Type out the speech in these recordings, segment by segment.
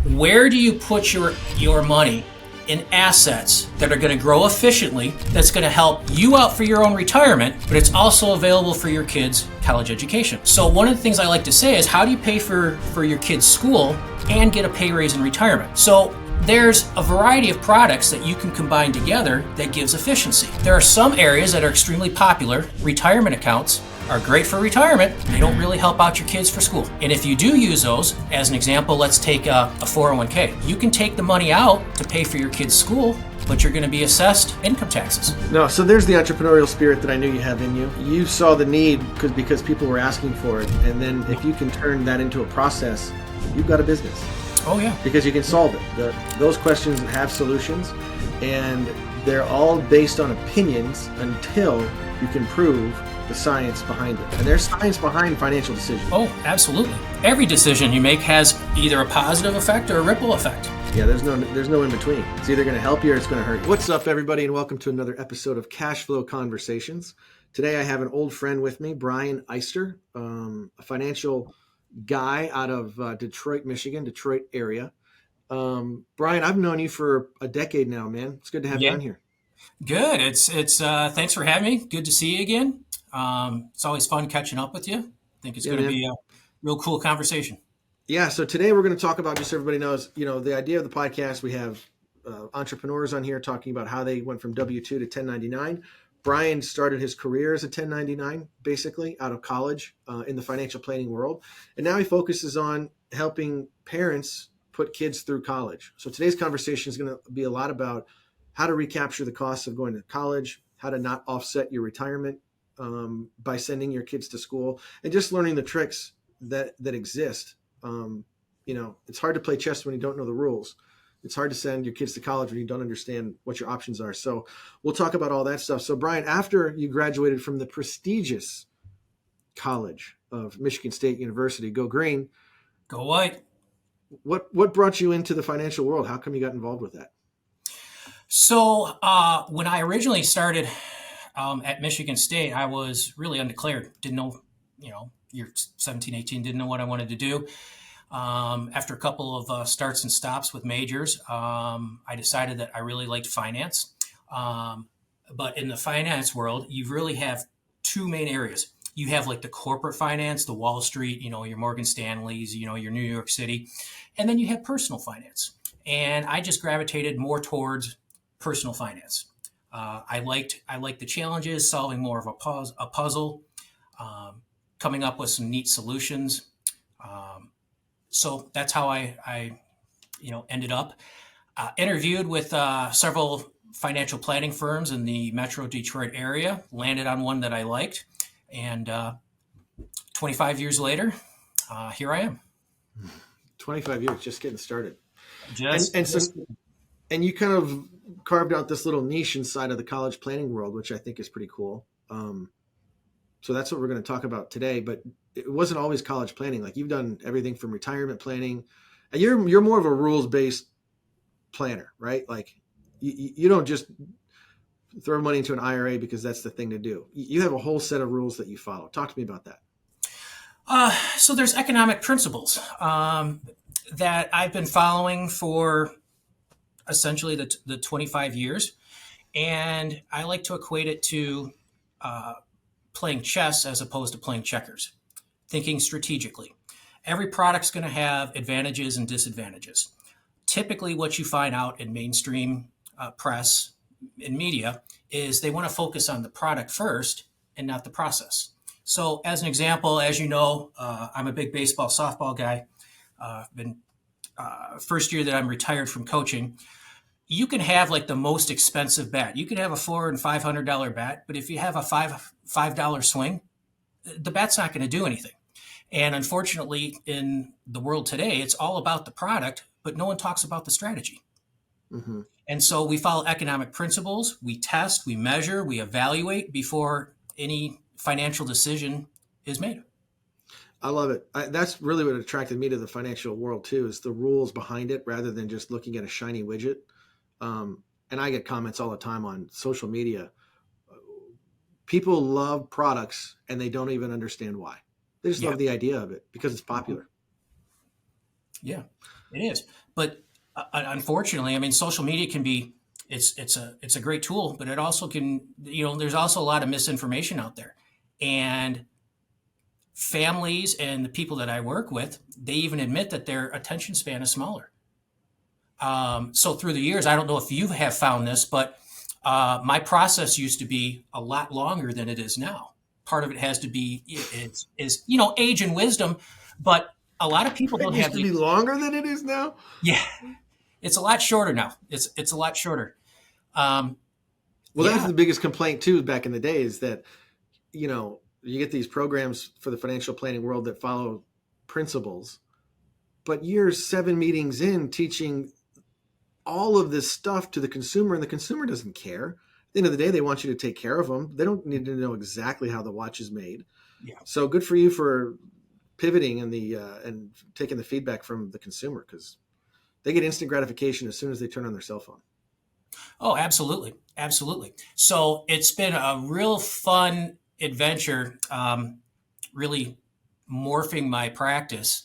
Where do you put your money in assets that are going to grow efficiently, that's going to help you out for your own retirement, but it's also available for your kids' college education? So one of the things I like to say is, how do you pay for your kids' school and get a pay raise in retirement? So there's a variety of products that you can combine together that gives efficiency. There are some areas that are extremely popular. Retirement accounts are great for retirement. They don't really help out your kids for school. And if you do use those, as an example, let's take a 401k. You can take the money out to pay for your kids' school, but you're going to be assessed income taxes. No, so there's the entrepreneurial spirit that I knew you have in you. You saw the need because people were asking for it. And then if you can turn that into a process, you've got a business. Oh, yeah. Because you can solve it. Those questions have solutions, and they're all based on opinions until you can prove the science behind it. And there's science behind financial decisions. Oh, absolutely. Every decision you make has either a positive effect or a ripple effect. Yeah, there's no in between. It's either going to help you or it's going to hurt you. What's up, everybody, and welcome to another episode of Cash Flow Conversations. Today I have an old friend with me, Brian Eyster, a financial guy out of Detroit, Michigan, Detroit area. Brian, I've known you for a decade now, man. It's good to have you on here. Good. It's thanks for having me. Good to see you again. It's always fun catching up with you. I think it's going to be a real cool conversation. Yeah. So today we're going to talk about, just so everybody knows, the idea of the podcast. We have entrepreneurs on here talking about how they went from W-2 to 1099. Brian started his career as a 1099, basically out of college in the financial planning world. And now he focuses on helping parents put kids through college. So today's conversation is going to be a lot about how to recapture the costs of going to college, how to not offset your retirement by sending your kids to school, and just learning the tricks that exist. It's hard to play chess when you don't know the rules. It's hard to send your kids to college when you don't understand what your options are. So we'll talk about all that stuff. So Brian, after you graduated from the prestigious college of Michigan State University, go Green, go White. What brought you into the financial world? How come you got involved with that? So when I originally started at Michigan State, I was really undeclared. Didn't know, you're 17, 18, didn't know what I wanted to do. After a couple of starts and stops with majors, I decided that I really liked finance. But in the finance world, you really have two main areas. You have like the corporate finance, the Wall Street, your Morgan Stanleys, your New York City. And then you have personal finance. And I just gravitated more towards personal finance. I liked the challenges, solving more of a puzzle, coming up with some neat solutions. So that's how I ended up. Interviewed with several financial planning firms in the Metro Detroit area, landed on one that I liked, and 25 years later, here I am. 25 years, just getting started. And you kind of carved out this little niche inside of the college planning world, which I think is pretty cool. So that's what we're going to talk about today. But it wasn't always college planning. Like, you've done everything from retirement planning, and you're more of a rules-based planner, right? Like you don't just throw money into an IRA because that's the thing to do. You have a whole set of rules that you follow. Talk to me about that. So there's economic principles that I've been following for essentially the 25 years. And I like to equate it to playing chess as opposed to playing checkers, thinking strategically. Every product's going to have advantages and disadvantages. Typically, what you find out in mainstream press and media is they want to focus on the product first and not the process. So as an example, as you know, I'm a big baseball, softball guy. Been first year that I'm retired from coaching. You can have like the most expensive bat. You can have a $400 and $500 bat, but if you have a $5 swing, the bat's not going to do anything. And unfortunately, in the world today, it's all about the product, but no one talks about the strategy. Mm-hmm. And so we follow economic principles. We test, we measure, we evaluate before any financial decision is made. I love it. That's really what attracted me to the financial world too, is the rules behind it rather than just looking at a shiny widget. And I get comments all the time on social media. People love products and they don't even understand why. They just love the idea of it because it's popular. Yeah, it is. But unfortunately, I mean, social media can be it's a great tool, but it also can, there's also a lot of misinformation out there, and families and the people that I work with, they even admit that their attention span is smaller. So through the years, I don't know if you have found this, but my process used to be a lot longer than it is now. Part of it has to be is age and wisdom, but a lot of people It don't used have to be the longer than it is now. yeah. It's a lot shorter now. It's a lot shorter. Um, Well, that's yeah, the biggest complaint too. Back in the day, is that you get these programs for the financial planning world that follow principles, but you're 7 meetings in teaching all of this stuff to the consumer, and the consumer doesn't care. At the end of the day, they want you to take care of them. They don't need to know exactly how the watch is made. yeah. So good for you for pivoting and taking the feedback from the consumer, because they get instant gratification as soon as they turn on their cell phone. Oh, absolutely, absolutely. So it's been a real fun adventure. Really morphing my practice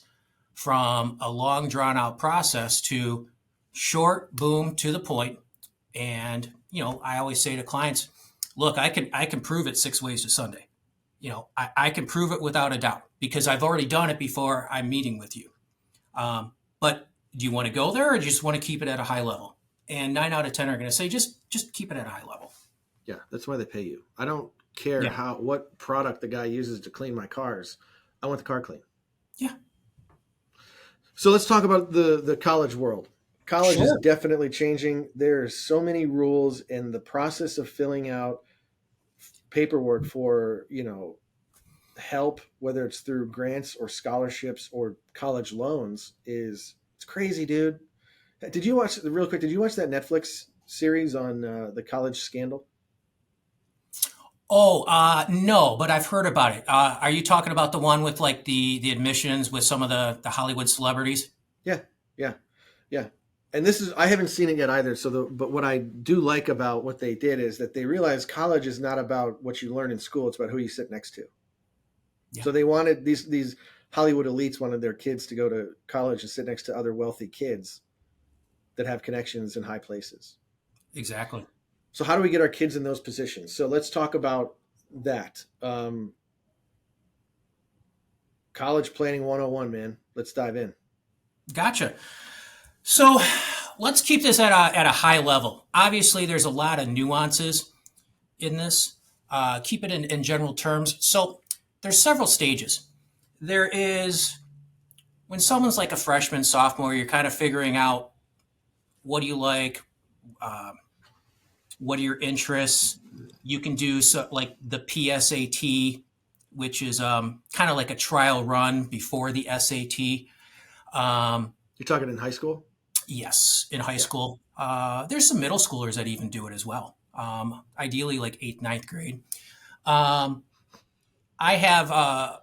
from a long drawn out process to short, boom, to the point. And I always say to clients, look, I can prove it 6 ways to Sunday. I can prove it without a doubt because I've already done it before I'm meeting with you. But do you want to go there, or do you just want to keep it at a high level? And 9 out of 10 are going to say, just keep it at a high level. Yeah, that's why they pay you. I don't care Yeah. what product the guy uses to clean my cars. I want the car clean. Yeah. So let's talk about the college world. College is Sure. definitely changing. There are so many rules, and the process of filling out paperwork for help, whether it's through grants or scholarships or college loans, it's crazy, dude. Did you watch real quick? Did you watch that Netflix series on the college scandal? Oh, no, but I've heard about it. Are you talking about the one with like the admissions with some of the Hollywood celebrities? Yeah, yeah, yeah. And this is I haven't seen it yet either. But what I do like about what they did is that they realized college is not about what you learn in school; it's about who you sit next to. Yeah, So they wanted these Hollywood elites wanted their kids to go to college and sit next to other wealthy kids that have connections in high places. exactly. So how do we get our kids in those positions? So let's talk about that. College planning 101, man. Let's dive in. Gotcha. So let's keep this at a high level. Obviously, there's a lot of nuances in this. Keep it in general terms. So there's several stages. There is when someone's like a freshman, sophomore, you're kind of figuring out what do you like, uh, what are your interests. You can do so, like the PSAT, which is kind of like a trial run before the SAT. Um, You're talking in high school? yes, in high Yeah. school. There's some middle schoolers that even do it as well. Ideally, like eighth, ninth grade. Um, I have a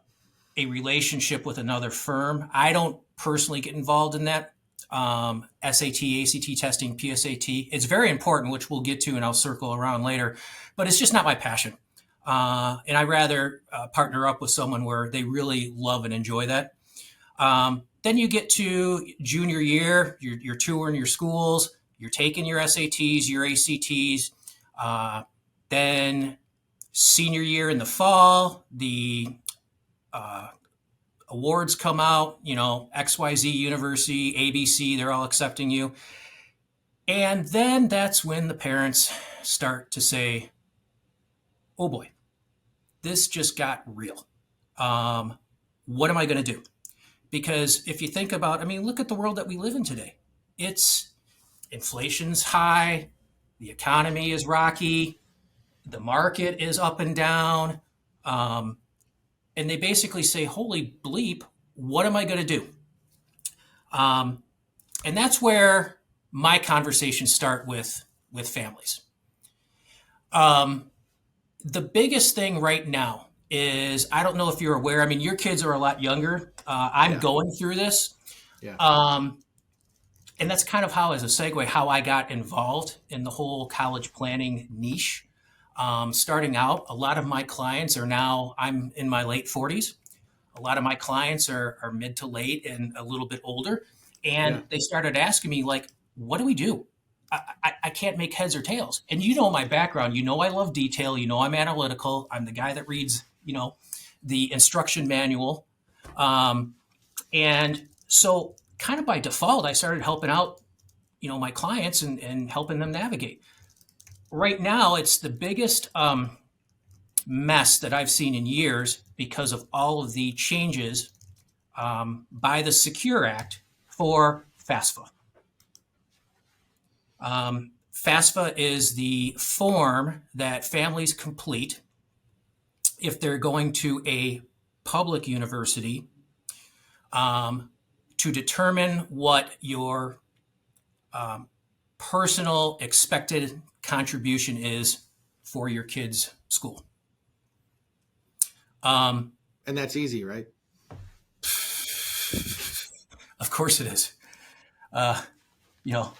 relationship with another firm. I don't personally get involved in that. SAT, ACT testing, PSAT. It's very important, which we'll get to, and I'll circle around later. But it's just not my passion, and I rather partner up with someone where they really love and enjoy that. Then you get to junior year, you're touring your schools, you're taking your SATs, your ACTs. Then senior year in the fall, the uh, awards come out, XYZ University, ABC, they're all accepting you. And then that's when the parents start to say, oh boy, this just got real. Um, what am I going to do? Because if you think about, I mean, look at the world that we live in today. It's inflation's high, the economy is rocky, the market is up and down. Um, and they basically say, holy bleep, what am I going to do? Um, and that's where my conversations start with families. Um, the biggest thing right now is I don't know if you're aware. I mean, your kids are a lot younger. I'm Yeah. going through this. Yeah. Um, and that's kind of how, as a segue, how I got involved in the whole college planning niche. Starting out, a lot of my clients are now, I'm in my late 40s. A lot of my clients are mid to late and a little bit older. Yeah. And they started asking me, like, what do we do? I can't make heads or tails. And you know my background. You know I love detail. You know I'm analytical. I'm the guy that reads, the instruction manual. Um, and so kind of by default, I started helping out, my clients and helping them navigate. Right now, it's the biggest mess that I've seen in years because of all of the changes by the Secure Act for FAFSA. FAFSA is the form that families complete if they're going to a public university to determine what your personal expected contribution is for your kid's school. And that's easy, right? Of course it is. You know,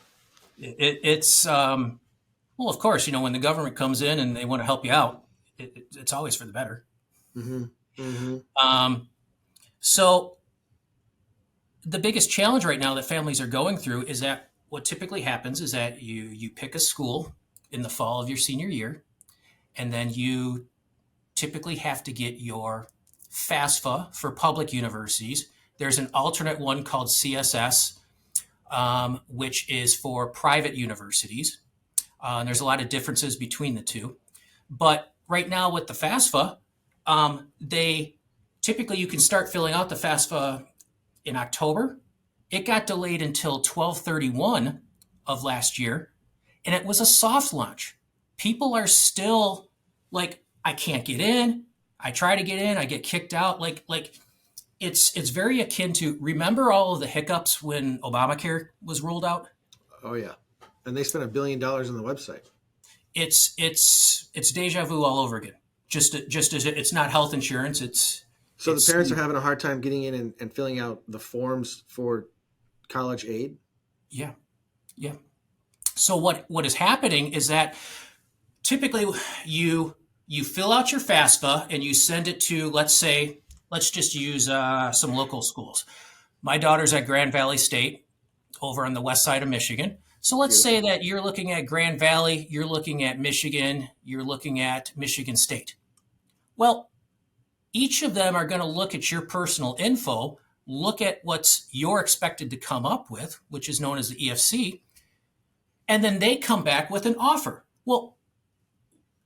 it's well, of course, when the government comes in and they want to help you out, it's always for the better. Mm-hmm. Mm-hmm. So the biggest challenge right now that families are going through is that what typically happens is that you pick a school in the fall of your senior year, and then you typically have to get your FAFSA for public universities. There's an alternate one called CSS, which is for private universities. And there's a lot of differences between the two. But right now with the FAFSA, they typically you can start filling out the FAFSA in October. It got delayed until 12/31 of last year, and it was a soft launch. People are still like, I can't get in. I try to get in, I get kicked out. Like it's very akin to, remember all of the hiccups when Obamacare was rolled out? Oh yeah, and they spent $1 billion on the website. It's deja vu all over again. Just as it's not health insurance. So the parents are having a hard time getting in and filling out the forms for college aid. Yeah, yeah. So what is happening is that typically you fill out your FAFSA and you send it to, let's just use some local schools. My daughter's at Grand Valley State over on the west side of Michigan. So let's say that you're looking at Grand Valley, you're looking at Michigan, you're looking at Michigan State. Well, each of them are going to look at your personal info, look at what's you're expected to come up with, which is known as the EFC, and then they come back with an offer. Well,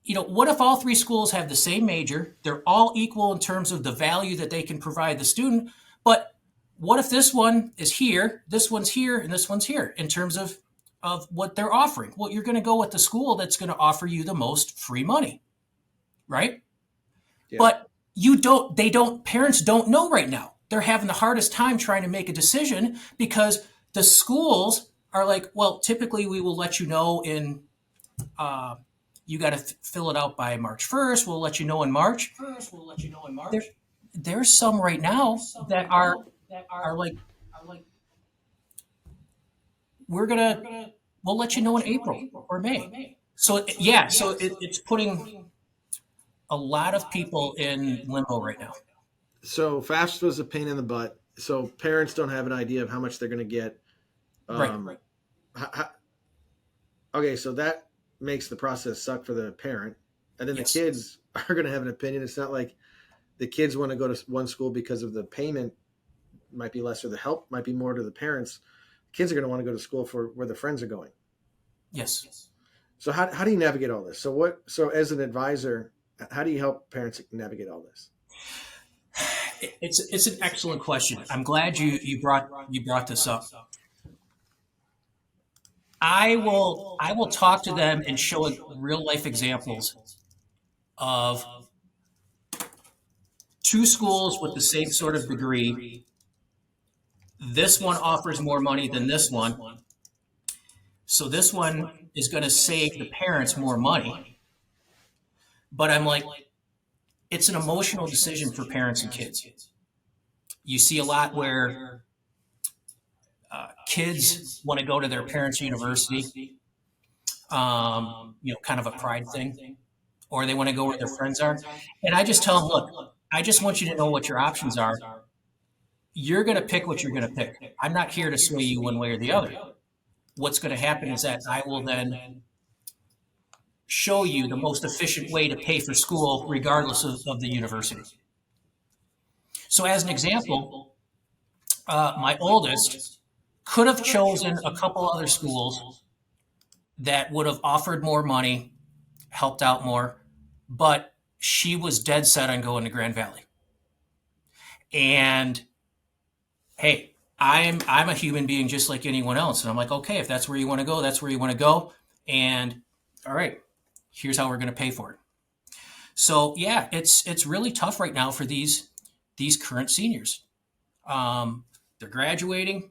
what if all three schools have the same major? They're all equal in terms of the value that they can provide the student. But what if this one is here, this one's here, and this one's here in terms of what they're offering? Well, you're going to go with the school that's going to offer you the most free money, right? Yeah. But parents don't know right now. They're having the hardest time trying to make a decision because the schools are like, well, typically we will let you know in, you got to fill it out by March 1st. We'll let you know in March. There's some right now that are like, we'll let you know in April or May. So it's putting a lot of people in limbo right now. So FAFSA was a pain in the butt. So parents don't have an idea of how much they're going to get. Right. Okay, so that makes the process suck for the parent. And then the kids are going to have an opinion. It's not like the kids want to go to one school because of the payment might be less or the help might be more to the parents. Kids are going to want to go to school for where their friends are going. Yes. So how do you navigate all this? So as an advisor, how do you help parents navigate all this? It's an excellent question. I'm glad you brought this up. I will talk to them and show real life examples of two schools with the same sort of degree. This one offers more money than this one. So this one is going to save the parents more money. But I'm like, it's an emotional decision for parents and kids. You see a lot where kids want to go to their parents' university, kind of a pride thing, or they want to go where their friends are. And I just tell them, look, I just want you to know what your options are. you're going to pick what you're going to pick. I'm not here to sway you one way or the other. What's going to happen is that I will then show you the most efficient way to pay for school, regardless of the university. So, as an example, my oldest could have chosen a couple other schools that would have offered more money, helped out more, but she was dead set on going to Grand Valley. And hey, I'm a human being just like anyone else. And I'm like, okay, if that's where you want to go, that's where you want to go. And all right, here's how we're going to pay for it. So yeah, it's really tough right now for these current seniors. They're graduating.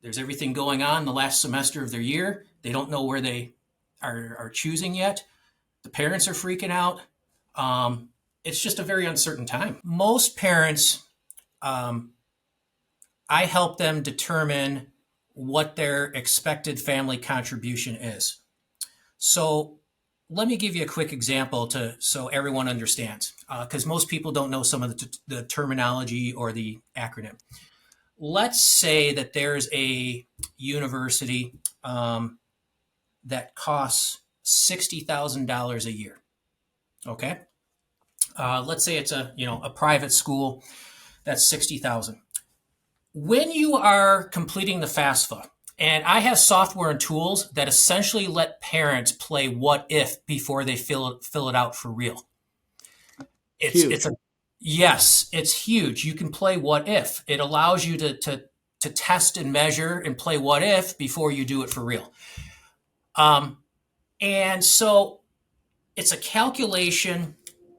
There's everything going on the last semester of their year. They don't know where they are choosing yet. The parents are freaking out. It's just a very uncertain time. Most parents, I help them determine what their expected family contribution is. So let me give you a quick example so everyone understands, because most people don't know some of the terminology or the acronym. Let's say that there's a university that costs $60,000 a year. Okay, let's say it's a private school that's $60,000. When you are completing the FAFSA, and I have software and tools that essentially let parents play what if before they fill it out for real. Yes, it's huge. You can play what if. It allows you to test and measure and play what if before you do it for real. And so it's a calculation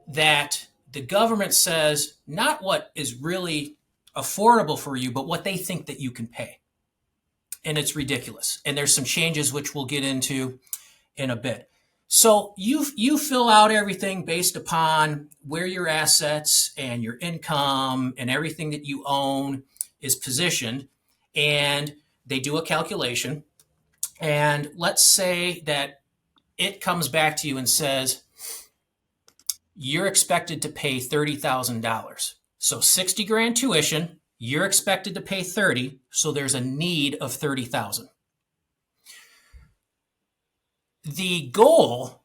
that the government says not what is really affordable for you, but what they think that you can pay. And it's ridiculous. And there's some changes which we'll get into in a bit. So you fill out everything based upon where your assets and your income and everything that you own is positioned, and they do a calculation. And let's say that it comes back to you and says you're expected to pay $30,000. So 60 grand tuition, you're expected to pay 30, so there's a need of 30,000. The goal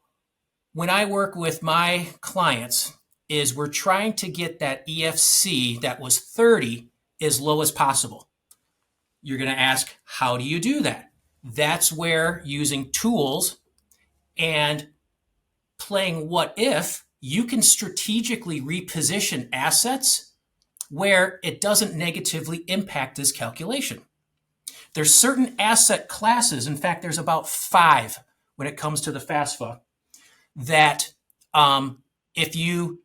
when I work with my clients is we're trying to get that EFC that was 30 as low as possible. You're going to ask, how do you do that? That's where using tools and playing what if, you can strategically reposition assets where it doesn't negatively impact this calculation. There's certain asset classes, in fact, there's about 5 when it comes to the FAFSA, that if you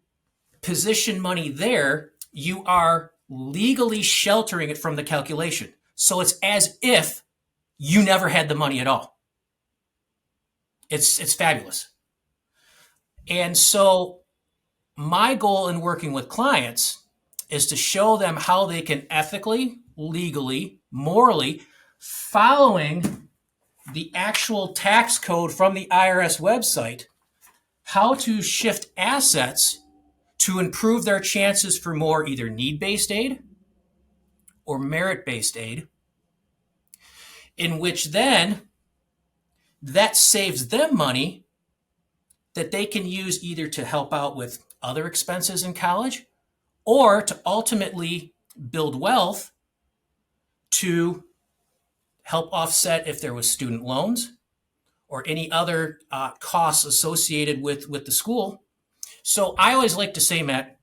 position money there, you are legally sheltering it from the calculation. So it's as if you never had the money at all. It's fabulous. And so my goal in working with clients is to show them how they can ethically, legally, morally, following the actual tax code from the IRS website, how to shift assets to improve their chances for more either need-based aid or merit-based aid, in which then that saves them money that they can use either to help out with other expenses in college or to ultimately build wealth to help offset if there was student loans or any other costs associated with the school. So I always like to say, Matt,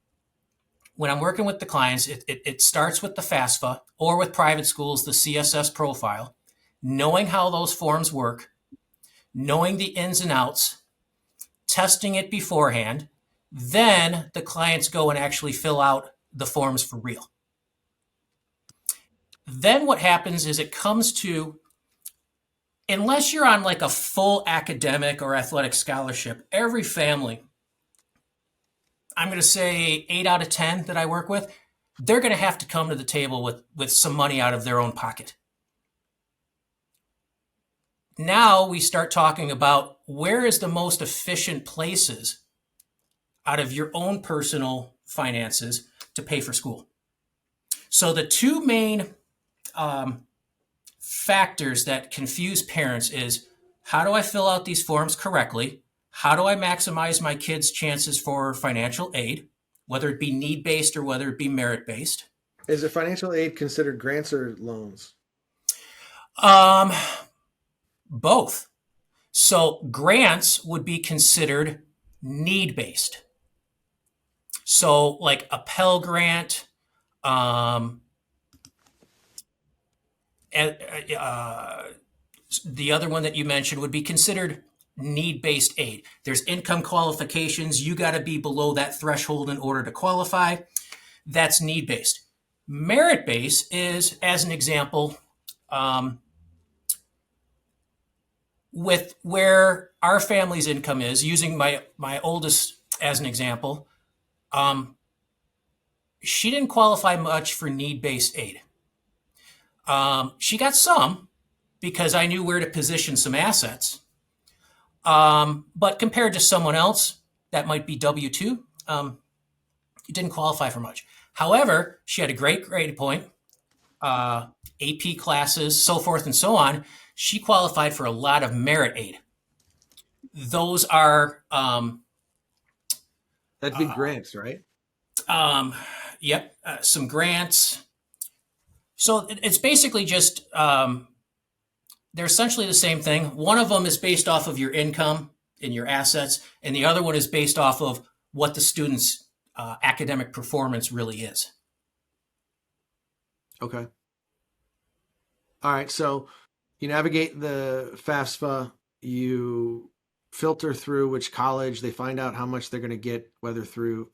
when I'm working with the clients, it starts with the FAFSA or with private schools, the CSS profile, knowing how those forms work, knowing the ins and outs, testing it beforehand. Then the clients go and actually fill out the forms for real. Then what happens is it comes to, unless you're on like a full academic or athletic scholarship, every family, I'm going to say 8 out of 10 that I work with, they're going to have to come to the table with some money out of their own pocket. Now we start talking about where is the most efficient places out of your own personal finances to pay for school. So the two main um, factors that confuse parents is, how do I fill out these forms correctly? How do I maximize my kids' chances for financial aid, whether it be need based or whether it be merit based? Is it financial aid considered grants or loans? Um, Both. So grants would be considered need based. So like a Pell Grant, um, uh, the other one that you mentioned would be considered need based aid. There's income qualifications. You got to be below that threshold in order to qualify. That's need based. Merit based is, as an example, um, with where our family's income is, using my oldest as an example, um, she didn't qualify much for need based aid. She got some because I knew where to position some assets. But compared to someone else that might be W 2, you didn't qualify for much. However, she had a great grade point, AP classes, so forth and so on. She qualified for a lot of merit aid. Those are, That'd be grants, right? um, yep, some grants. So it's basically just, they're essentially the same thing. One of them is based off of your income and your assets, and the other one is based off of what the student's academic performance really is. Okay. All right. So you navigate the FAFSA, you filter through which college, they find out how much they're going to get, whether through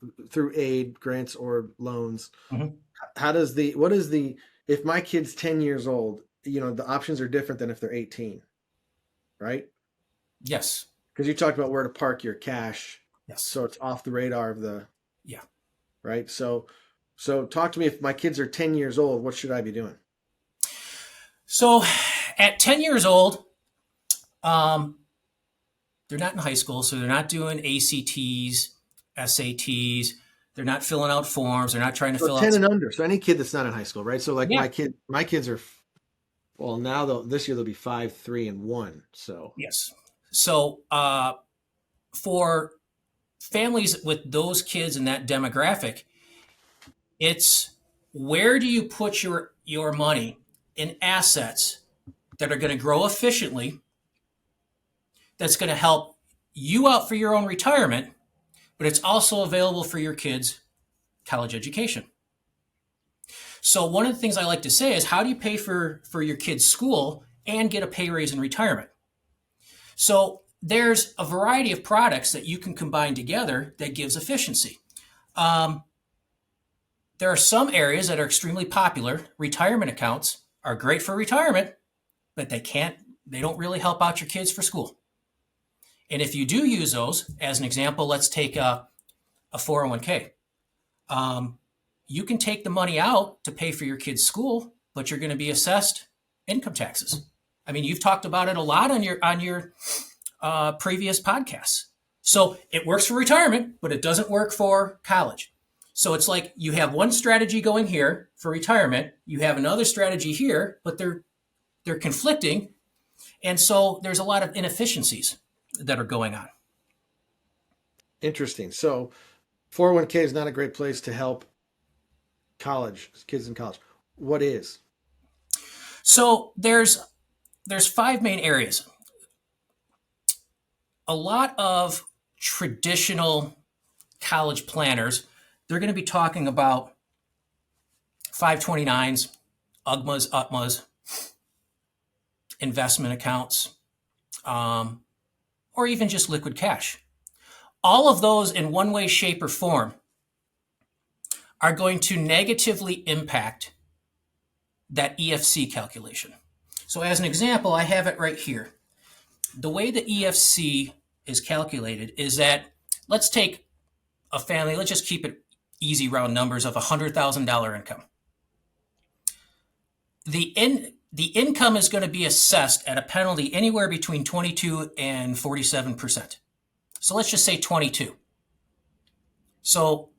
aid, grants, or loans. Mhm. How does the what is the if my kid's 10 years old, the options are different than if they're 18, right? Yes. Because you talked about where to park your cash, Yes. so it's off the radar of the Yeah. right. So talk to me, if my kids are 10 years old, what should I be doing? So at 10 years old, um, they're not in high school, so they're not doing ACTs, SATs. They're not filling out forms. They're not trying to So fill 10 out. and under. So any kid that's not in high school, right? So like Yeah. my kids are, well, now this year they'll be 5, 3, and 1. So Yes. So for families with those kids in that demographic, it's, where do you put your money in assets that are going to grow efficiently, that's going to help you out for your own retirement, but it's also available for your kids' college education. So one of the things I like to say is, how do you pay for your kids' school and get a pay raise in retirement? So there's a variety of products that you can combine together that gives efficiency. Um, there are some areas that are extremely popular. Retirement accounts are great for retirement, but they don't really help out your kids for school. And if you do use those, as an example, let's take a 401k. You can take the money out to pay for your kids' school, but you're going to be assessed income taxes. I mean, you've talked about it a lot on your previous podcasts. So it works for retirement, but it doesn't work for college. So it's like you have one strategy going here for retirement, you have another strategy here, but they're conflicting, and so there's a lot of inefficiencies that are going on. interesting. So 401k is not a great place to help kids in college. What is? So there's five main areas. A lot of traditional college planners, they're going to be talking about 529s, UGMAs, UTMAs, investment accounts, or even just liquid cash. All of those, in one way, shape, or form, are going to negatively impact that EFC calculation. So as an example, I have it right here. The way the EFC is calculated is that, let's take a family, let's just keep it easy, round numbers, of $100,000 income. The income is going to be assessed at a penalty anywhere between 22 and 47%. So let's just say 22. So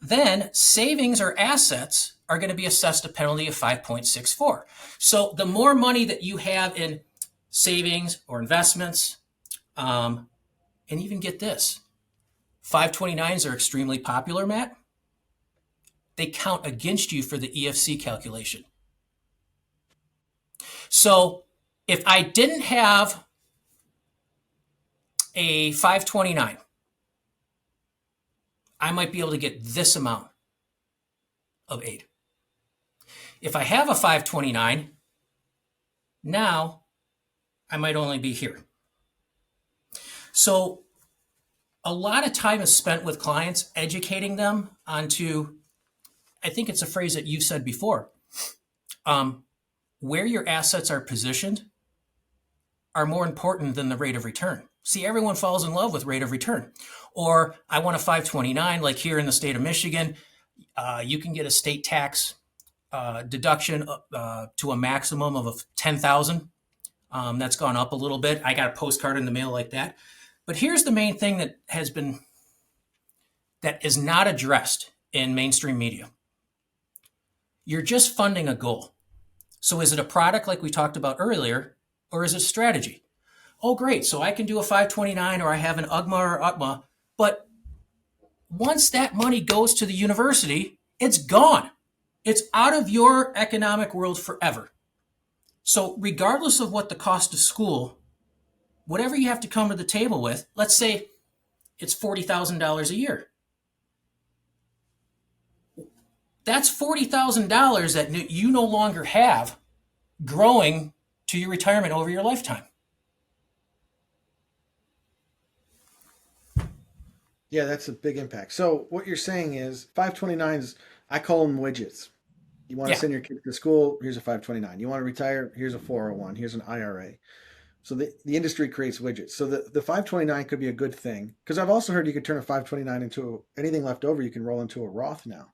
then savings or assets are going to be assessed a penalty of 5.64. So the more money that you have in savings or investments, and even get this, 529s are extremely popular, Matt. They count against you for the EFC calculation. So if I didn't have a 529, I might be able to get this amount of aid. If I have a 529, now I might only be here. So a lot of time is spent with clients educating them onto, I think it's a phrase that you've said before, where your assets are positioned are more important than the rate of return. See, everyone falls in love with rate of return. Or I want a 529, like here in the state of Michigan, you can get a state tax deduction to a maximum of 10,000. That's gone up a little bit. I got a postcard in the mail like that. But here's the main thing that is not addressed in mainstream media. You're just funding a goal. So is it a product like we talked about earlier, or is it strategy? Oh, great. So I can do a 529 or I have an UGMA or UTMA, but once that money goes to the university, it's gone. It's out of your economic world forever. So regardless of what the cost of school, whatever you have to come to the table with, let's say it's $40,000 a year. That's $40,000 that you no longer have growing to your retirement over your lifetime. Yeah, that's a big impact. So what you're saying is 529s, I call them widgets. You want to Yeah. send your kid to school, here's a 529. You want to retire, here's a 401, here's an IRA. So the industry creates widgets. So the 529 could be a good thing. Because I've also heard you could turn a 529 into anything left over, you can roll into a Roth now.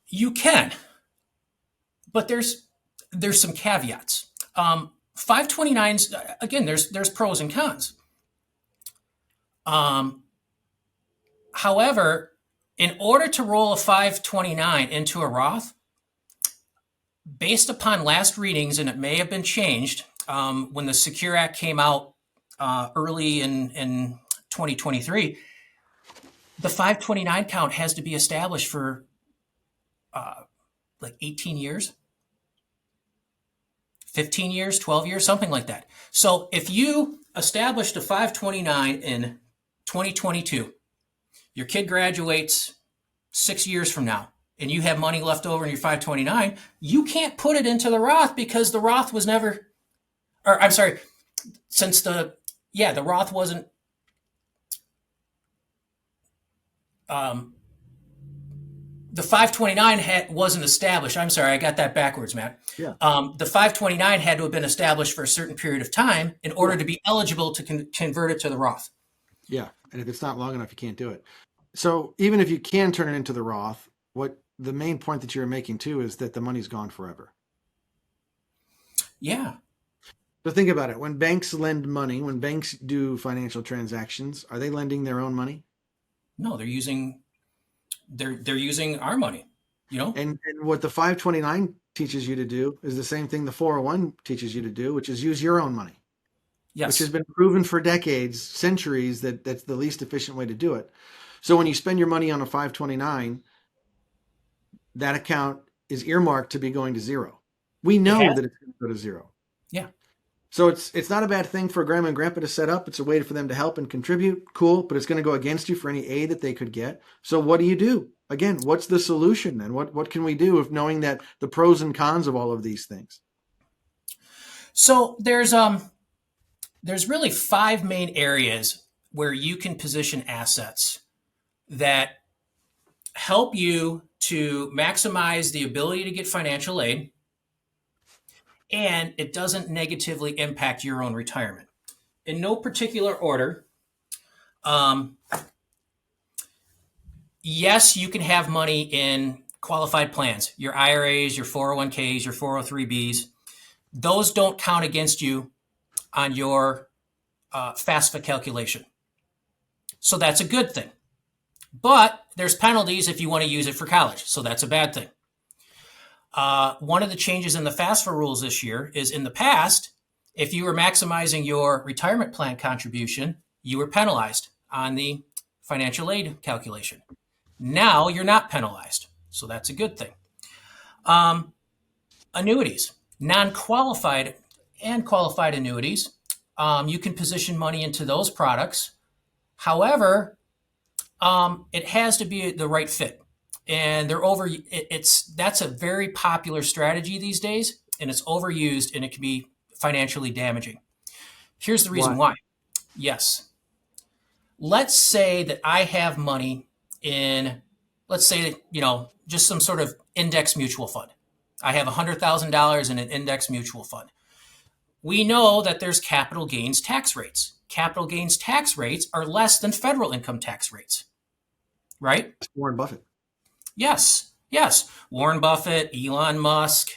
You can, but there's some caveats. 529s, again, there's pros and cons. However, in order to roll a 529 into a Roth, based upon last readings, and it may have been changed when the Secure Act came out early in 2023, the 529 count has to be established for like 18 years, 15 years, 12 years, something like that. So if you established a 529 in 2022, your kid graduates 6 years from now, and you have money left over in your 529, you can't put it into the Roth because the Roth was never, or I'm sorry, since the Roth wasn't, the 529 wasn't established. I'm sorry, I got that backwards, Matt. Yeah. The 529 had to have been established for a certain period of time in order to be eligible to convert it to the Roth. Yeah. And if it's not long enough, you can't do it. So even if you can turn it into the Roth, what the main point that you're making too is that the money's gone forever. Yeah. So think about it. When banks lend money, when banks do financial transactions, are they lending their own money? No, they're using our money, you know? And what the 529 teaches you to do is the same thing the 401 teaches you to do, which is use your own money. Yes. Which has been proven for decades, centuries, that that's the least efficient way to do it. So when you spend your money on a 529, that account is earmarked to be going to zero. We know that it's going to go to zero. Yeah. So it's not a bad thing for grandma and grandpa to set up. It's a way for them to help and contribute. Cool, but it's going to go against you for any aid that they could get. So what do you do? Again, what's the solution? And what can we do if knowing that the pros and cons of all of these things? So there's really 5 main areas where you can position assets that help you to maximize the ability to get financial aid, and it doesn't negatively impact your own retirement. In no particular order, yes, you can have money in qualified plans, your IRAs, your 401ks, your 403bs. Those don't count against you on your FAFSA calculation. So that's a good thing. But there's penalties if you want to use it for college. So that's a bad thing. One of the changes in the FAFSA rules this year is in the past, if you were maximizing your retirement plan contribution, you were penalized on the financial aid calculation. Now you're not penalized. So that's a good thing. Annuities, non-qualified and qualified annuities. You can position money into those products. However, it has to be the right fit. And that's a very popular strategy these days, and it's overused and it can be financially damaging. Here's the reason why. Yes. Let's say that I have money in, let's say, just some sort of index mutual fund. I have $100,000 in an index mutual fund. We know that there's capital gains tax rates. Capital gains tax rates are less than federal income tax rates, right? Warren Buffett. Yes. Warren Buffett, Elon Musk,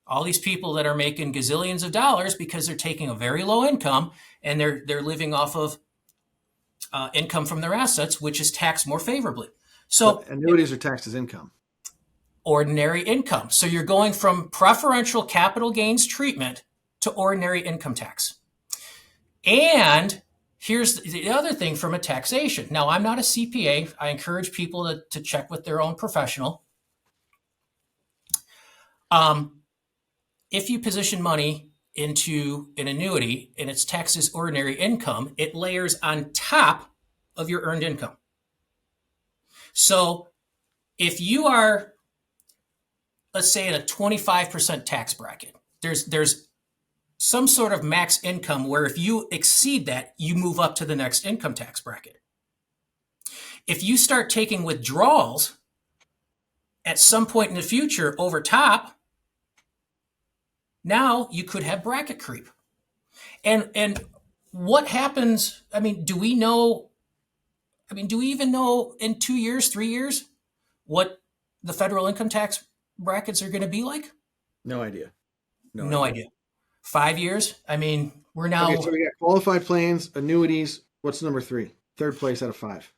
all these people that are making gazillions of dollars because they're taking a very low income and they're living off of income from their assets, which is taxed more favorably. So annuities are taxed as income. Ordinary income. So you're going from preferential capital gains treatment to ordinary income tax. And here's the other thing from a taxation. Now, I'm not a CPA. I encourage people to check with their own professional. If you position money into an annuity and it's taxed as ordinary income, it layers on top of your earned income. So if you are, let's say, in a 25% tax bracket, there's some sort of max income where if you exceed that, you move up to the next income tax bracket. If you start taking withdrawals at some point in the future over top, now you could have bracket creep. And what happens? Do we even know in 2 years, 3 years, what the federal income tax brackets are going to be like? No idea. No idea. 5 years? We're now. Okay, so we got qualified plans, annuities. What's number 3? Third place out of 5.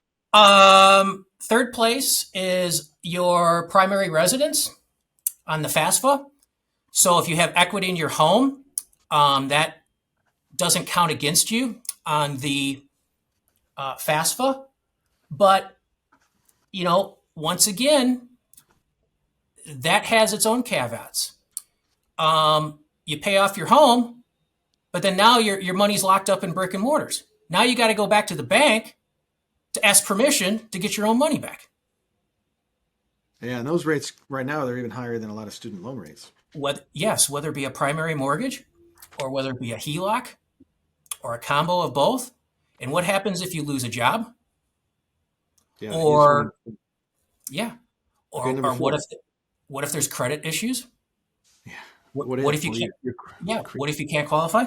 Third place is your primary residence on the FAFSA. So if you have equity in your home, that doesn't count against you on the FAFSA. But, once again, that has its own caveats. You pay off your home, but then now your money's locked up in brick and mortars. Now you got to go back to the bank to ask permission to get your own money back. Yeah, and those rates right now, they're even higher than a lot of student loan rates. Whether it be a primary mortgage or whether it be a HELOC or a combo of both. And what happens if you lose a job? Yeah, or okay, what if there's credit issues? Yeah. What if you can't? What if you can't qualify?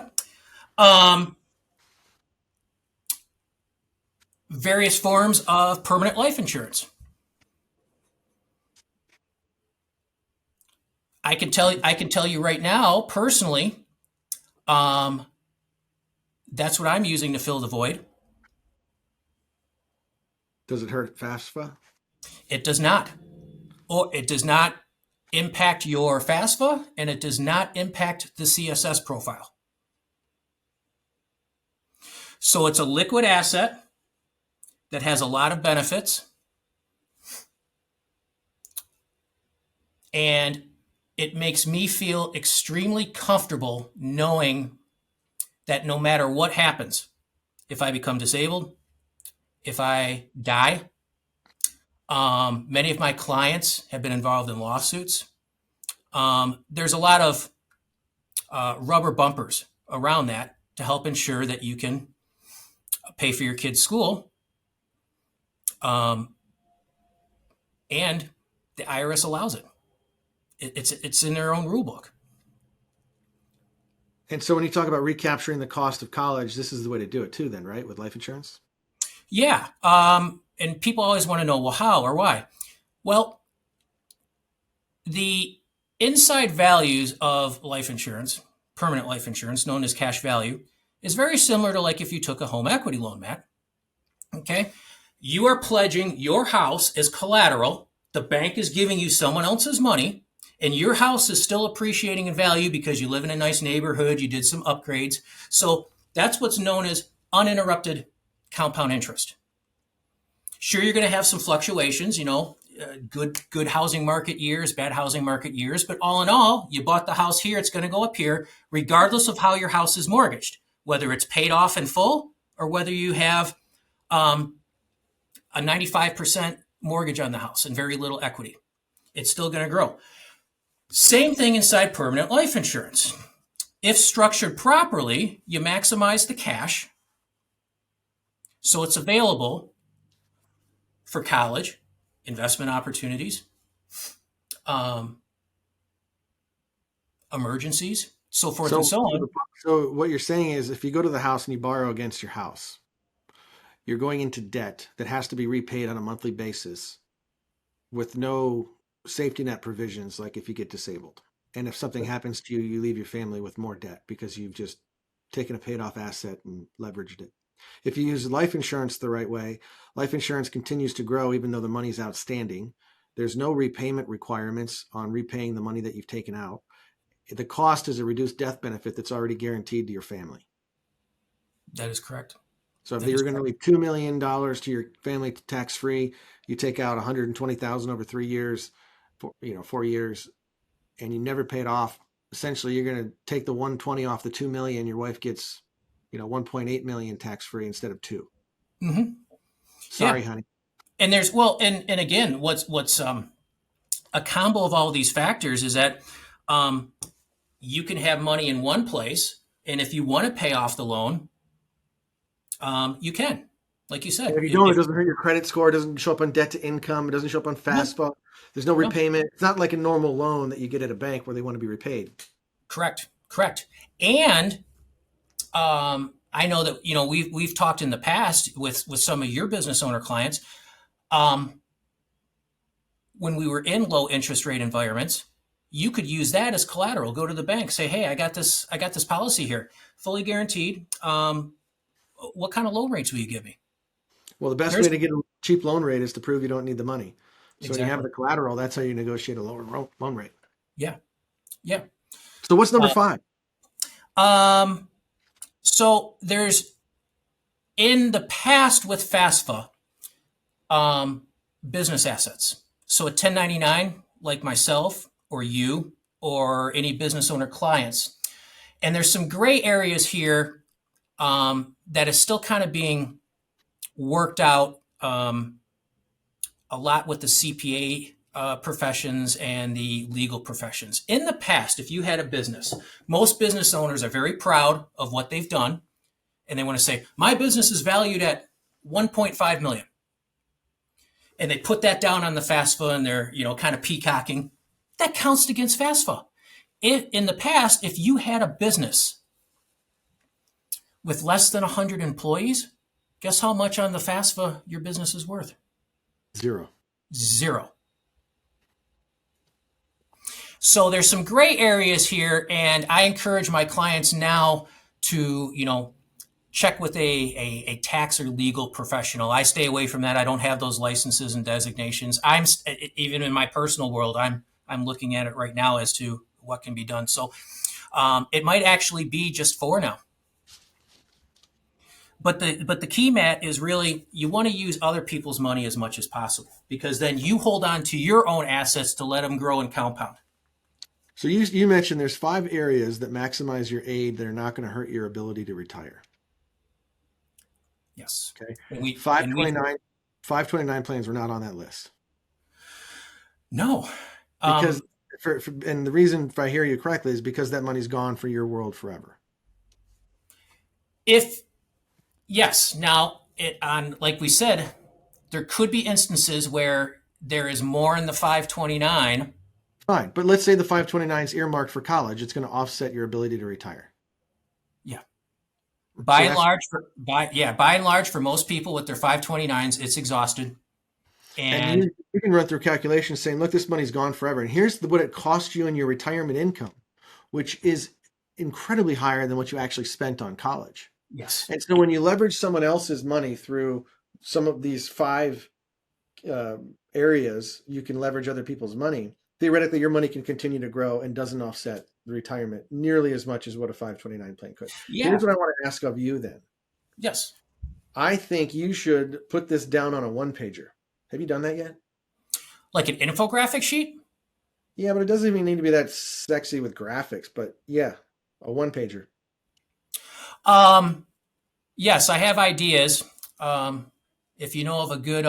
Various forms of permanent life insurance. I can tell you right now, personally, that's what I'm using to fill the void. Does it hurt FAFSA? It does not. Or it does not impact your FAFSA, and it does not impact the CSS profile. So it's a liquid asset that has a lot of benefits, and it makes me feel extremely comfortable knowing that no matter what happens, if I become disabled, if I die, many of my clients have been involved in lawsuits. There's a lot of rubber bumpers around that to help ensure that you can pay for your kids' school. And the IRS allows it. It's in their own rule book. And so when you talk about recapturing the cost of college, this is the way to do it too then, right? With life insurance? Yeah. And people always want to know, well, how or why? Well, the inside values of life insurance, permanent life insurance, known as cash value, is very similar to like if you took a home equity loan, Matt. Okay. You are pledging your house as collateral. The bank is giving you someone else's money, and your house is still appreciating in value because you live in a nice neighborhood, you did some upgrades. So that's what's known as uninterrupted compound interest. Sure, you're going to have some fluctuations, good housing market years, bad housing market years, but all in all, you bought the house here, it's going to go up here, regardless of how your house is mortgaged, whether it's paid off in full or whether you have um, a 95% mortgage on the house and very little equity. It's still going to grow. Same thing inside permanent life insurance. If structured properly, you maximize the cash so it's available for college, investment opportunities, um, emergencies, so forth and So, so on. so what you're saying is, if you go to the house and you borrow against your house, you're going into debt that has to be repaid on a monthly basis with no safety net provisions, like if you get disabled. And if something happens to you, you leave your family with more debt because you've just taken a paid off asset and leveraged it. If you use life insurance the right way, life insurance continues to grow even though the money's outstanding. There's no repayment requirements on repaying the money that you've taken out. The cost is a reduced death benefit that's already guaranteed to your family. That is correct. So if That you is were going to correct. leave $2 million to your family tax free, you take out 120,000 over 3 years, 4 years, and you never paid off. Essentially, you're going to take the 120 off the 2 million. Your wife gets, 1.8 million tax free instead of two. Mm-hmm. Yeah, Sorry, honey. and there's and again, what's a combo of all of these factors is that um, you can have money in one place, and if you want to pay off the loan, you can. Like you And said, if you don't, it if doesn't hurt your credit score. It doesn't show up on debt to income. It doesn't show up on no, FAFSA. There's no no, repayment. It's not like a normal loan that you get at a bank where they want to be repaid. correct, correct, and I know that we've talked in the past with some of your business owner clients. Um, when we were in low interest rate environments, you could use that as collateral. Go to the bank, say, "Hey, I got this policy here, fully guaranteed. What kind of loan rates will you give me?" Well, the best way Here's to get a cheap loan rate is to prove you don't need the money. So when you have exactly. the collateral, that's how you negotiate a lower loan rate. Yeah, yeah. So what's number Uh, five? so there's in the past with FAFSA, um, business assets. So a 1099, like myself or you or any business owner clients, and there's some gray areas here that is still kind of being worked out a lot with the CPA professions and the legal professions. In the past, if you had a business, most business owners are very proud of what they've done, and they want to say, "My business is valued at 1.5 million," and they put that down on the FAFSA, and they're kind of peacocking. That counts against FAFSA. In the past, if you had a business with less than 100 employees, guess how much on the FAFSA your business is worth? Zero. Zero. So there's some gray areas here, and I encourage my clients now to, check with a tax or legal professional. I stay away from that. I don't have those licenses and designations. I'm even in my personal world, I'm looking at it right now as to what can be done. So it might actually be just four now. But the key, Matt, is really you want to use other people's money as much as possible because then you hold on to your own assets to let them grow and compound. So you mentioned there's 5 areas that maximize your aid that are not going to hurt your ability to retire. Yes, Okay. and we and we 529, 529 plans were not on that list no. because Um, and the reason, if I hear you correctly, is because that money's gone for your world forever. if yes, now it on like we said, there could be instances where there is more in the 529. Fine. But let's say the 529 is earmarked for college. It's going to offset your ability to retire. Yeah, So by and that's, large, by and large for most people with their 529s, it's exhausted, and and you can run through calculations saying, look, this money's gone forever. And here's what it costs you in your retirement income, which is incredibly higher than what you actually spent on college. yes, And so when you leverage someone else's money through some of these five uh, areas you can leverage other people's money, theoretically your money can continue to grow and doesn't offset the retirement nearly as much as what a 529 plan could. Here's Yeah. what I want to ask of you then. Yes. I think you should put this down on a one pager. Have you done that yet? Like an infographic sheet? Yeah, but it doesn't even need to be that sexy with graphics. But yeah, a one pager. Um, yes, I have ideas. Um, if you know of a good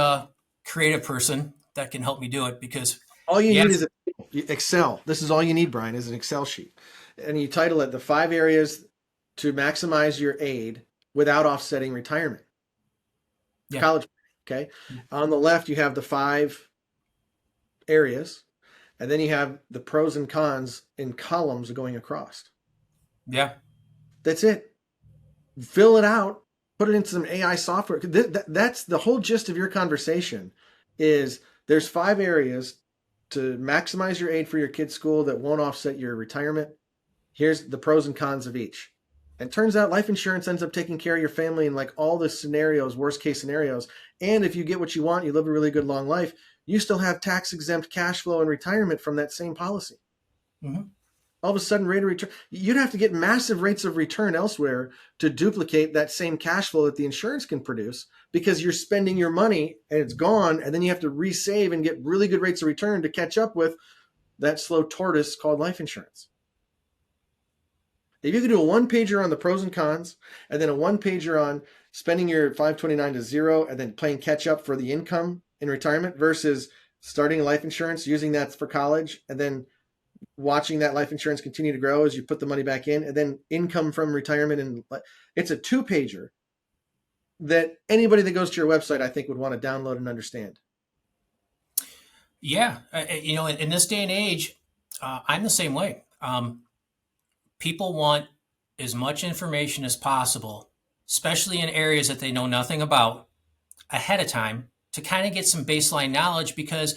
creative person that can help me do it, because All you need yes, is Excel. This is all you need, Brian, is an Excel sheet. And you title it the 5 areas to maximize your aid without offsetting retirement. yeah, College, okay? On the left, you have the 5 areas, and then you have the pros and cons in columns going across. yeah, That's it. Fill it out, put it into some AI software. That's the whole gist of your conversation is there's 5 areas to maximize your aid for your kid's school that won't offset your retirement. Here's the pros and cons of each. And turns out life insurance ends up taking care of your family in like all the scenarios, worst case scenarios. And if you get what you want, you live a really good long life, you still have tax exempt cash flow in retirement from that same policy. hmm All of a sudden, rate of return, you'd have to get massive rates of return elsewhere to duplicate that same cash flow that the insurance can produce because you're spending your money and it's gone. And then you have to resave and get really good rates of return to catch up with that slow tortoise called life insurance. If you could do a one pager on the pros and cons, and then a one pager on spending your 529 to zero and then playing catch up for the income in retirement versus starting life insurance, using that for college, and then watching that life insurance continue to grow as you put the money back in, and then income from retirement. And it's a two pager that anybody that goes to your website, I think, would want to download and understand. yeah. In this day and age, I'm the same way. People want as much information as possible, especially in areas that they know nothing about ahead of time to kind of get some baseline knowledge because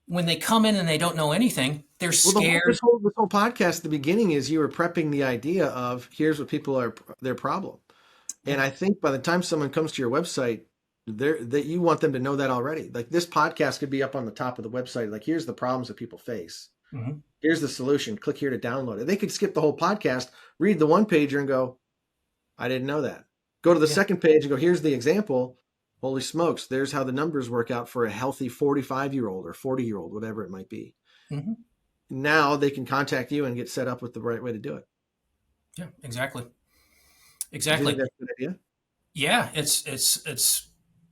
when they come in and they don't know anything, they're Well, scared. this whole podcast at the beginning is you were prepping the idea of here's what people are their problem. Yeah. And I think by the time someone comes to your website, that you want them to know that already. Like this podcast could be up on the top of the website. Like here's the problems that people face. hmm Here's the solution. Click here to download it. They could skip the whole podcast, read the one pager, and go, "I didn't know that." Go to the Yeah. second page and go, "Here's the example." Holy smokes! There's how the numbers work out for a healthy 45-year-old or 40-year-old, whatever it might be. hmm Now they can contact you and get set up with the right way to do it. Yeah. Exactly. Do you think Exactly. that's a good idea? Yeah. It's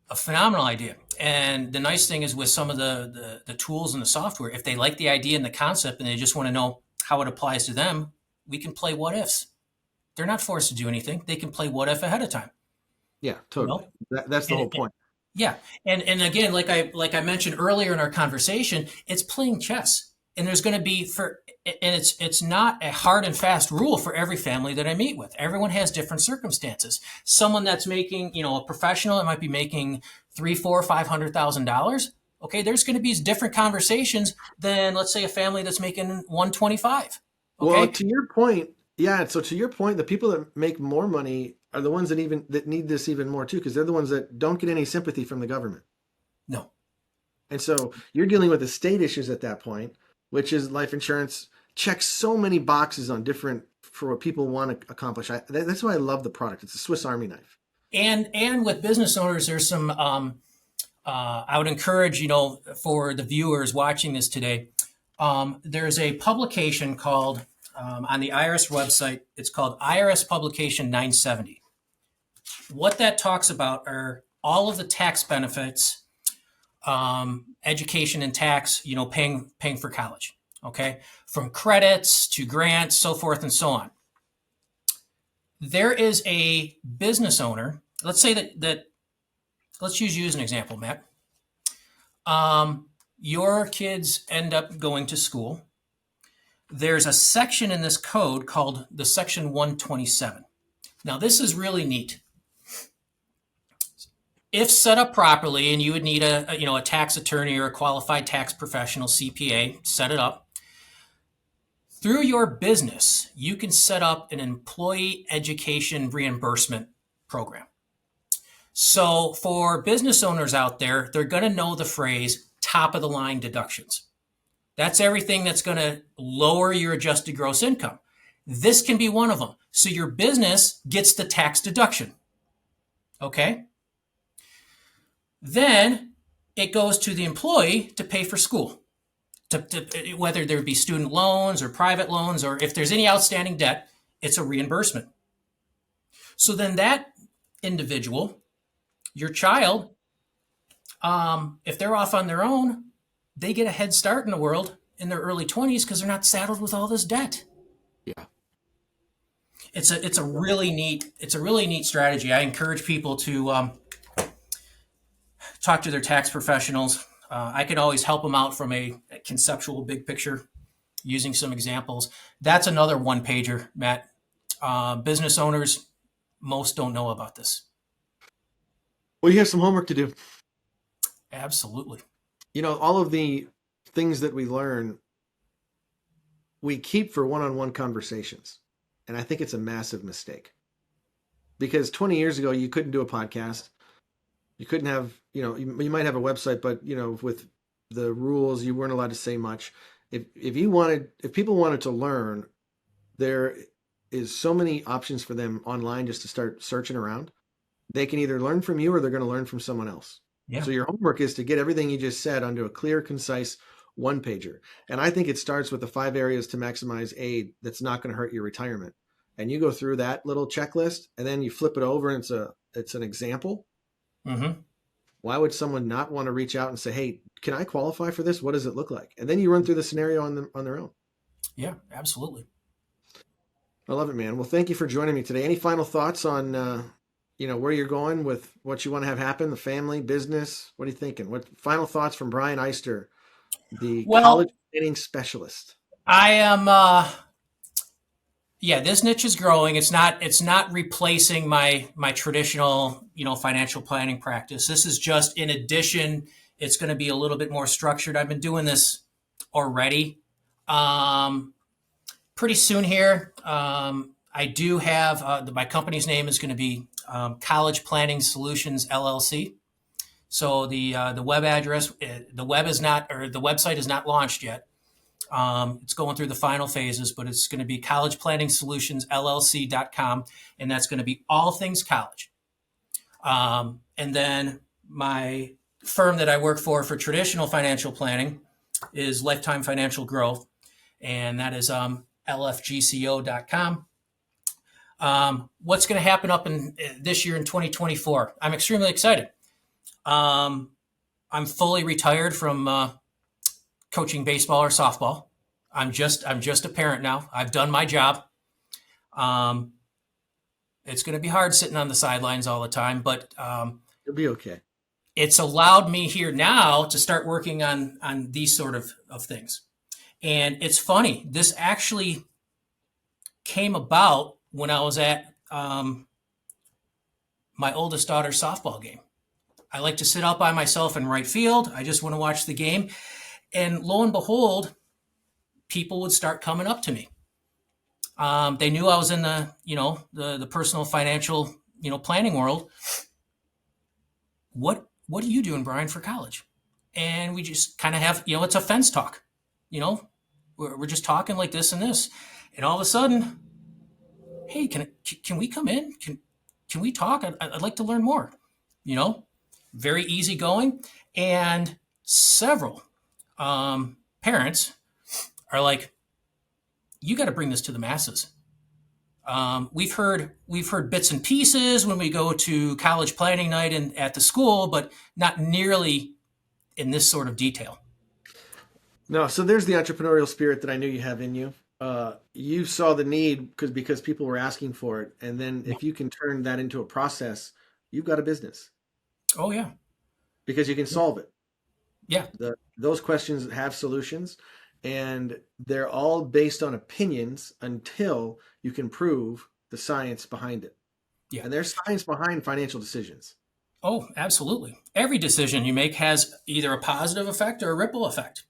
a phenomenal idea. And the nice thing is with some of the tools and the software, if they like the idea and the concept and they just want to know how it applies to them, we can play what ifs. They're not forced to do anything. They can play what if ahead of time. Yeah, You totally. know, That's the and whole point. yeah, and again, like I mentioned earlier in our conversation, it's playing chess, and there's going to be and it's not a hard and fast rule for every family that I meet with. Everyone has different circumstances. Someone that's making, a professional, it might be making three, four, $500,000. Okay, there's going to be different conversations than let's say a family that's making 125. Well, Okay, to your point, yeah. So to your point, the people that make more money are the ones that need this even more too, because they're the ones that don't get any sympathy from the government. no, And so you're dealing with estate issues at that point, which is life insurance checks so many boxes on different for what people want to accomplish. That's why I love the product. It's a Swiss Army knife. and with business owners, there's some. I would encourage, for the viewers watching this today, there's a publication called on the IRS website. It's called IRS Publication 970. What that talks about are all of the tax benefits, education and tax, paying for college. Okay, from credits to grants, so forth and so on. There is a business owner. Let's say that let's use you as an example, Matt. Your kids end up going to school. There's a section in this code called the Section 127. Now, this is really neat. If set up properly, and you would need a tax attorney or a qualified tax professional, CPA, set it up. Through your business, you can set up an employee education reimbursement program. So for business owners out there, they're going to know the phrase top of the line deductions. That's everything that's going to lower your adjusted gross income. This can be one of them. So your business gets the tax deduction. Okay. Then it goes to the employee to pay for school, whether there be student loans or private loans, or if there's any outstanding debt, it's a reimbursement. So then that individual, your child, if they're off on their own, they get a head start in the world in their early 20s because they're not saddled with all this debt. Yeah. It's a really neat strategy. I encourage people to talk to their tax professionals. I can always help them out from a conceptual big picture using some examples. That's another one pager, Matt. Business owners, most don't know about this. Well, you have some homework to do. Absolutely. All of the things that we learn, we keep for one-on-one conversations. And I think it's a massive mistake. Because 20 years ago, you couldn't do a podcast. You couldn't have, you might have a website, but, with the rules, you weren't allowed to say much. If people wanted to learn, there is so many options for them online just to start searching around. They can either learn from you or they're going to learn from someone else. Yeah. So your homework is to get everything you just said onto a clear, concise one pager. And I think it starts with the 5 areas to maximize aid that's not going to hurt your retirement. And you go through that little checklist and then you flip it over and it's an example. Mm-hmm. Why would someone not want to reach out and say, hey, can I qualify for this? What does it look like? And then you run through the scenario on their own. Yeah, absolutely. I love it, man. Well, thank you for joining me today. Any final thoughts on, where you're going with what you want to have happen, the family, business? What are you thinking? What final thoughts from Brian Eyster, the college Well, planning specialist? I am this niche is growing. It's not replacing my traditional, financial planning practice. This is just in addition. It's going to be a little bit more structured. I've been doing this already. Pretty soon here, I do have my company's name is going to be College Planning Solutions LLC. So the web address, the website is not launched yet. It's going through the final phases, but it's going to be collegeplanningsolutionsllc.com, and that's going to be all things college. And then my firm that I work for traditional financial planning is Lifetime Financial Growth, and that is lfgco.com. What's going to happen up in this year in 2024? I'm extremely excited. I'm fully retired from coaching baseball or softball. I'm just a parent now. I've done my job. It's going to be hard sitting on the sidelines all the time, but You'll be okay. it's allowed me here now to start working on these sort of things. And it's funny, this actually came about when I was at my oldest daughter's softball game. I like to sit out by myself in right field. I just want to watch the game. And lo and behold, people would start coming up to me. They knew I was in the personal financial, planning world. What are you doing, Brian, for college? And we just kind of have, it's a fence talk. We're just talking like this and this. And all of a sudden, hey, can we come in? Can we talk? I'd like to learn more. Very easygoing. And several parents are like, you got to bring this to the masses. We've heard bits and pieces when we go to college planning night at the school, but not nearly in this sort of detail. No, so there's the entrepreneurial spirit that I knew you have in you. You saw the need because people were asking for it, and then if you can turn that into a process, you've got a business Oh yeah, because you can solve it. yeah, Those questions have solutions, and they're all based on opinions until you can prove the science behind it. yeah. And there's science behind financial decisions. Oh, absolutely. Every decision you make has either a positive effect or a ripple effect.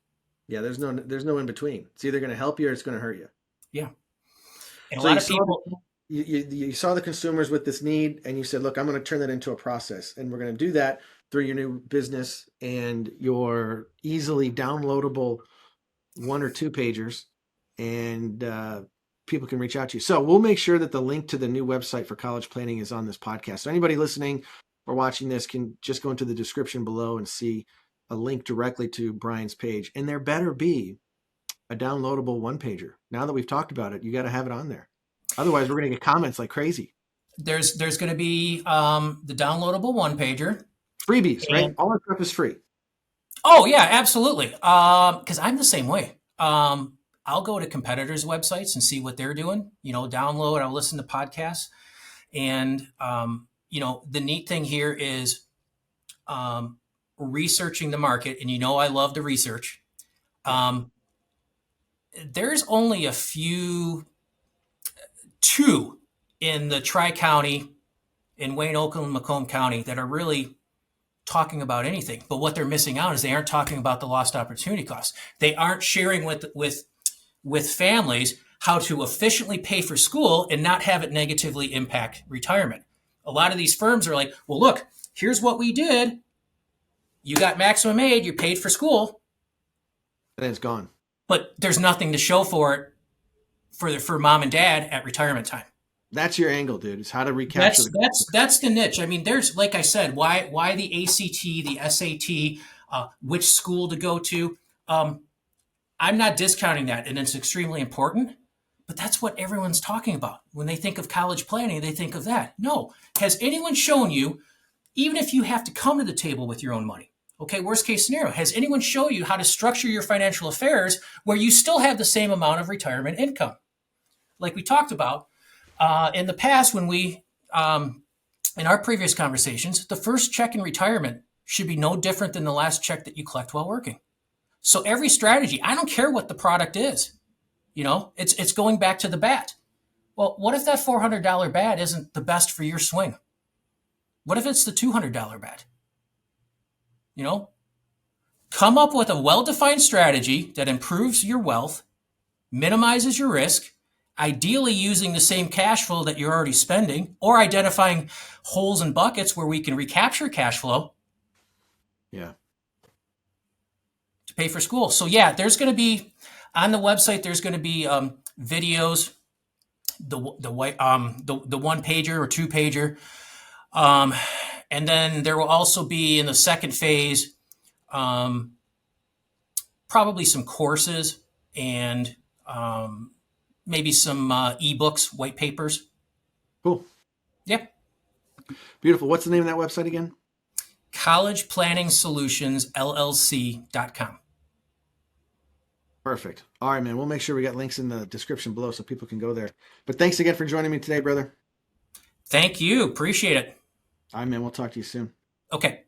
Yeah, there's no in between. It's either going to help you or it's going to hurt you. Yeah, and a So lot you of saw people. you saw the consumers with this need, and you said, "Look, I'm going to turn that into a process, and we're going to do that through your new business and your easily downloadable one or two pagers, and people can reach out to you." So we'll make sure that the link to the new website for college planning is on this podcast. So anybody listening or watching this can just go into the description below and see a link directly to Brian's page. And there better be a downloadable one pager. Now that we've talked about it, you got to have it on there. Otherwise, we're going to get comments like crazy. There's going to be the downloadable one pager. Freebies, right? And All our stuff is free. oh yeah, absolutely. Because I'm the same way. I'll go to competitors' websites and see what they're doing. Download. I'll listen to podcasts, and the neat thing here is researching the market. And I love to research. There's only two in the Tri-County, in Wayne, Oakland, Macomb County, that are really talking about anything. But what they're missing out is they aren't talking about the lost opportunity costs. They aren't sharing with families how to efficiently pay for school and not have it negatively impact retirement. A lot of these firms are like, well, look, here's what we did. You got maximum aid, you paid for school. And it's gone. But there's nothing to show for it for mom and dad at retirement time. That's your angle, dude. Is how to recapture. That's the niche. I mean, there's, like I said, why the ACT, the SAT, which school to go to. I'm not discounting that, and it's extremely important. But that's what everyone's talking about when they think of college planning. They think of that. No, has anyone shown you, even if you have to come to the table with your own money? Okay, worst case scenario, has anyone shown you how to structure your financial affairs where you still have the same amount of retirement income? Like we talked about in the past, when we, in our previous conversations, the first check in retirement should be no different than the last check that you collect while working. So every strategy, I don't care what the product is, it's going back to the bat. Well, what if that $400 bat isn't the best for your swing? What if it's the $200 bat? Come up with a well-defined strategy that improves your wealth, minimizes your risk, ideally using the same cash flow that you're already spending, or identifying holes and buckets where we can recapture cash flow. Yeah. To pay for school. So yeah, there's going to be on the website. There's going to be videos, the one pager or two pager, and then there will also be in the second phase, probably some courses and maybe some ebooks, white papers. Cool. Yep. Beautiful. What's the name of that website again? collegeplanningsolutionsllc.com. Perfect. All right, man. We'll make sure we got links in the description below so people can go there. But thanks again for joining me today, brother. Thank you. Appreciate it. All right, man. We'll talk to you soon. Okay.